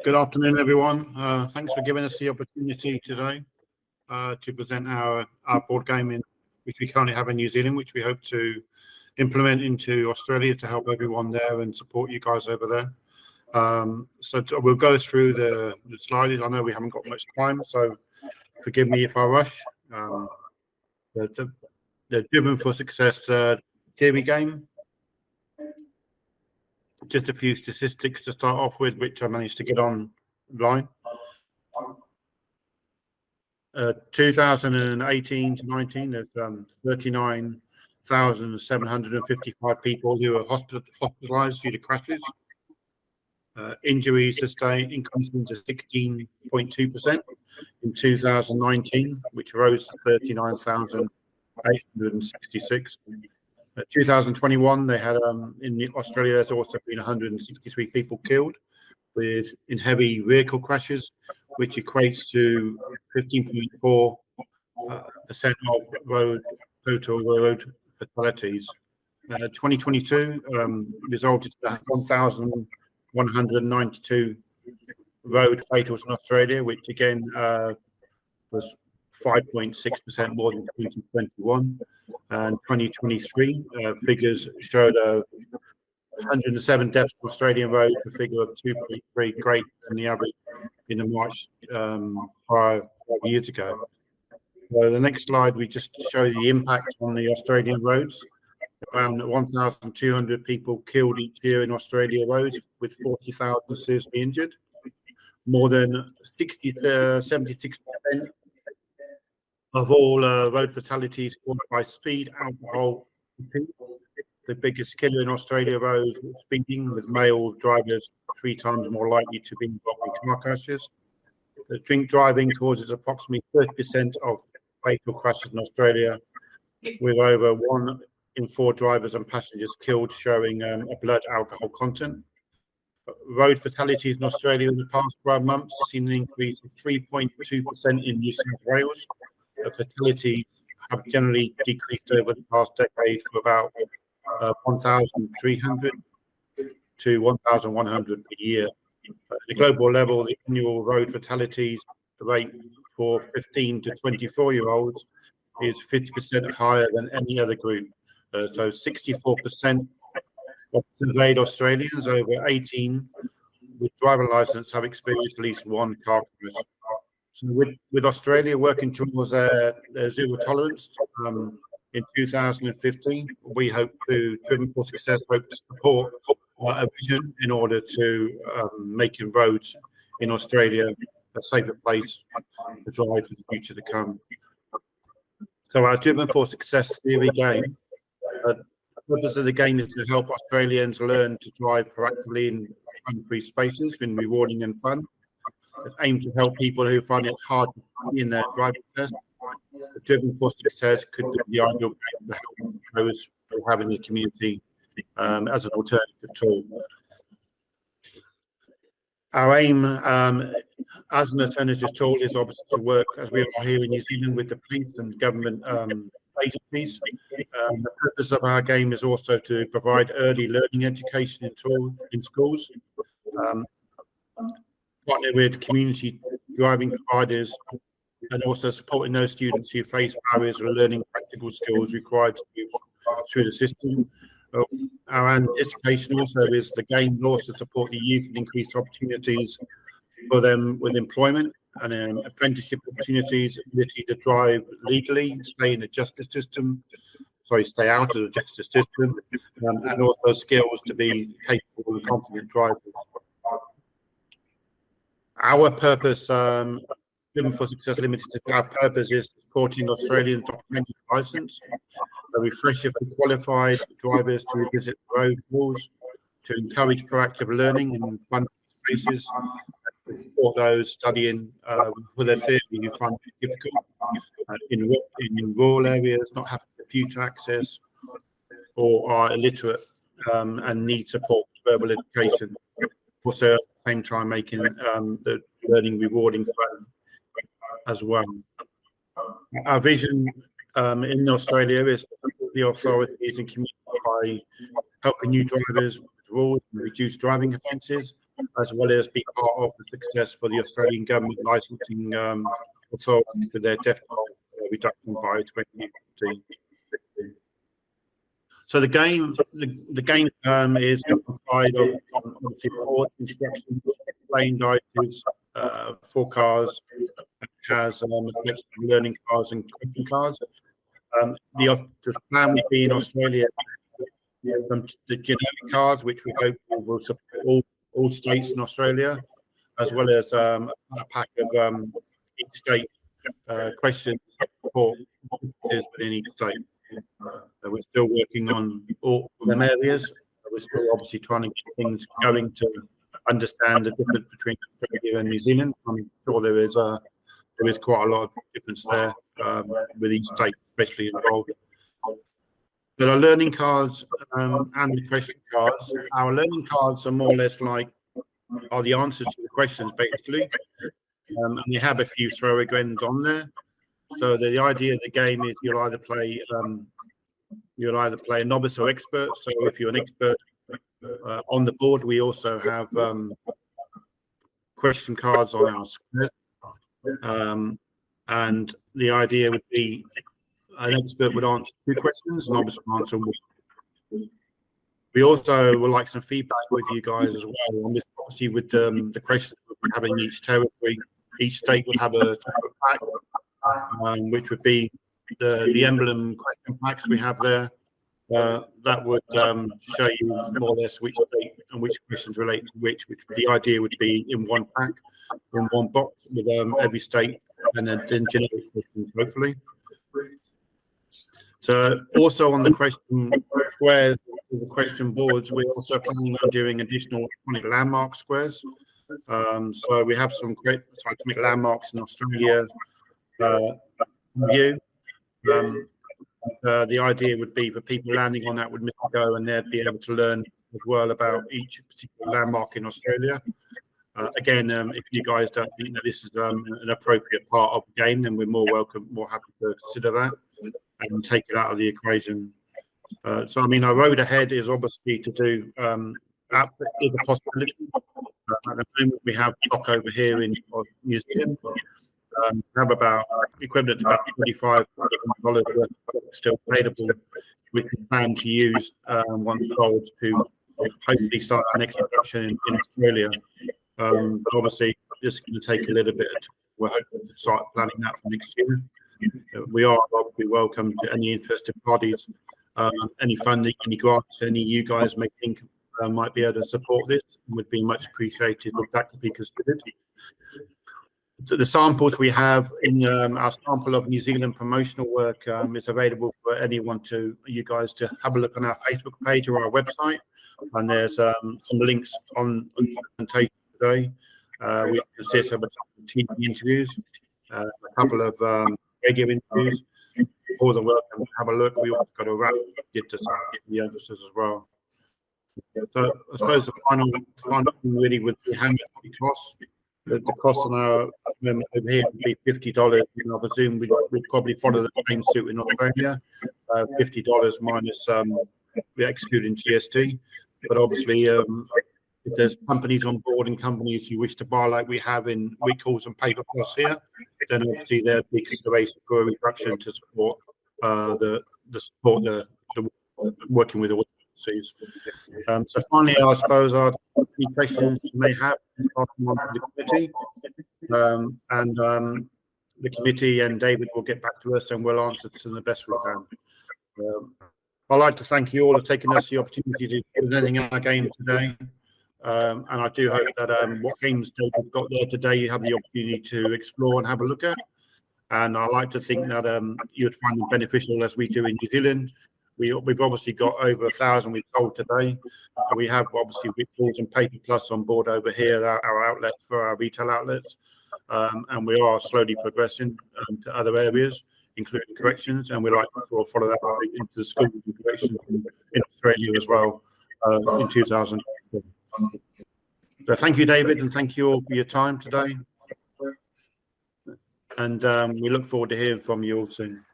Good afternoon, everyone. Thanks for giving us the opportunity today to present our board game, which we currently have in New Zealand, which we hope to implement into Australia to help everyone there and support you guys over there. So we'll go through the slides. I know we haven't got much time, so forgive me if I rush. The Driven for Success theory game. Just a few statistics to start off with, which I managed to get online. 2018 to 19, there's 39,755 people who are hospitalized due to crashes. Injuries sustained increasing to 16.2% in 2019, which rose to 39,866. 2021, they had in Australia, there's also been 163 people killed in heavy vehicle crashes, which equates to 15.4% of total road fatalities. 2022 resulted in 1,192 road fatals in Australia, which again was 5.6% more than 2021. And 2023 figures showed 107 deaths on Australian roads, a figure of 2.3, greater than the average in the March prior 5 years ago. So the next slide, we just show the impact on the Australian roads. Around 1,200 people killed each year in Australia roads, with 40,000 seriously injured. More than 60 to 76% of all road fatalities caused by speed, alcohol. The biggest killer in Australia roads was speeding, with male drivers 3 times more likely to be involved in car crashes. Drink driving causes approximately 30% of fatal crashes in Australia, with over 1 in 4 drivers and passengers killed, showing a blood alcohol content. Road fatalities in Australia in the past 12 months have seen an increase of 3.2% in New South Wales. Fatalities have generally decreased over the past decade from about 1,300 to 1,100 per year. At the global level, the annual road fatalities rate for 15 to 24-year-olds is 50% higher than any other group. So 64% of surveyed Australians over 18 with driving license have experienced at least one car crash. So with Australia working towards their zero tolerance in 2015, we hope to, Driven for Success, hope to support a vision in order to making roads in Australia a safer place to drive for the future to come. So our Driven for Success theory game, the purpose of the game is to help Australians learn to drive proactively in fun-free spaces, in rewarding and fun. It's aimed to help people who find it hard in their driving test. The Driven for Success could be the ideal game to help those who have in the community as an alternative tool. Our aim as an alternative tool is obviously to work, as we are here in New Zealand, with the police and government agencies. The purpose of our game is also to provide early learning education in schools. Partner with community driving providers, and also supporting those students who face barriers or learning practical skills required to move through the system. Our anticipation also is the game will also support the youth and increase opportunities for them with employment and apprenticeship opportunities, ability to drive legally, stay in the justice system, stay out of the justice system, and also skills to be capable and confident drivers. Our purpose, Driven for Success Limited, our purpose is supporting Australians to obtain a license, a refresher for qualified drivers to revisit road rules, to encourage proactive learning in fun spaces, and to support those studying with their theory who find it difficult in rural areas, not having computer access, or are illiterate and need support with verbal education. Also, at the same time, making the learning rewarding fun as well. Our vision in Australia is to support the authorities and community by helping new drivers with rules and reduce driving offences, as well as be part of the success for the Australian government licensing authority with their death toll reduction by 2050. So the game is comprised of obviously boards, instructions, explained items, 4 cards. It has learning cards and question cards. The plan would be in Australia from the generic cards, which we hope will support all states in Australia, as well as a pack of each state questions for within each state. We're still working on all them areas. We're still obviously trying to get things going to understand the difference between Australia and New Zealand. I'm sure there is quite a lot of difference there with each state, especially involved. There are learning cards and the question cards. Our learning cards are more or less are the answers to the questions, basically. And they have a few throw-agains on there. So the idea of the game is you'll either play a novice or expert. So if you're an expert on the board, we also have question cards on our squares. And the idea would be an expert would answer 2 questions, a novice would answer 1. We also would like some feedback with you guys as well on this, obviously with the questions we have in each territory. Each state would have a pack, which would be the emblem question packs we have there. That would show you more or less which state and which questions relate to which the idea would be in one pack, in one box with every state, and then generic questions, hopefully. So also on the question squares, the question boards, we're also planning on doing additional iconic landmark squares. So we have some great iconic landmarks in Australia view. The idea would be for people landing on that would miss a go, and they'd be able to learn as well about each particular landmark in Australia. Again, if you guys don't think that this is an appropriate part of the game, then we're more happy to consider that and take it out of the equation. So, I mean, our road ahead is obviously to do is a possibility. At the moment, we have stock over here in New Zealand. We have about equivalent to about $25 worth of still available. We can plan to use once sold to hopefully start our next production in Australia. But obviously, it's going to take a little bit of time. We're hoping to start planning that for next year. We are obviously welcome to any interested parties, any funding, any grants, any you guys may think might be able to support this. Would be much appreciated if that could be considered. The samples we have in our sample of New Zealand promotional work is available for anyone you guys to have a look on our Facebook page or our website. And there's some links on the presentation today. We consist of a couple of TV interviews, a couple of radio interviews. All the welcome to have a look. We also got a wrap to get the emphasis as well. So I suppose the final thing really would be how much it costs. The cost on our over here would be $50. And I presume we'd probably follow the same suit in Australia. $50 minus excluding GST. But obviously, if there's companies on board and companies who wish to buy like we have in Recalls and Paper Plus here, then obviously there'd be consideration for a reduction to support the working with the agencies. So finally, I suppose any questions you may have on the committee, and the committee and David will get back to us and we'll answer to the best we can. I'd like to thank you all for taking us the opportunity to presenting our game today. And I do hope that what games David's got there today, you have the opportunity to explore and have a look at. And I like to think that you would find them beneficial as we do in New Zealand. We've obviously got over 1,000 we've sold today. We have obviously Recalls and Paper Plus on board over here, our outlet for our retail outlets. And we are slowly progressing to other areas, including corrections, and we like to sort of follow that into the schools and corrections in Australia as well in 2000. So thank you, David, and thank you all for your time today. And we look forward to hearing from you all soon.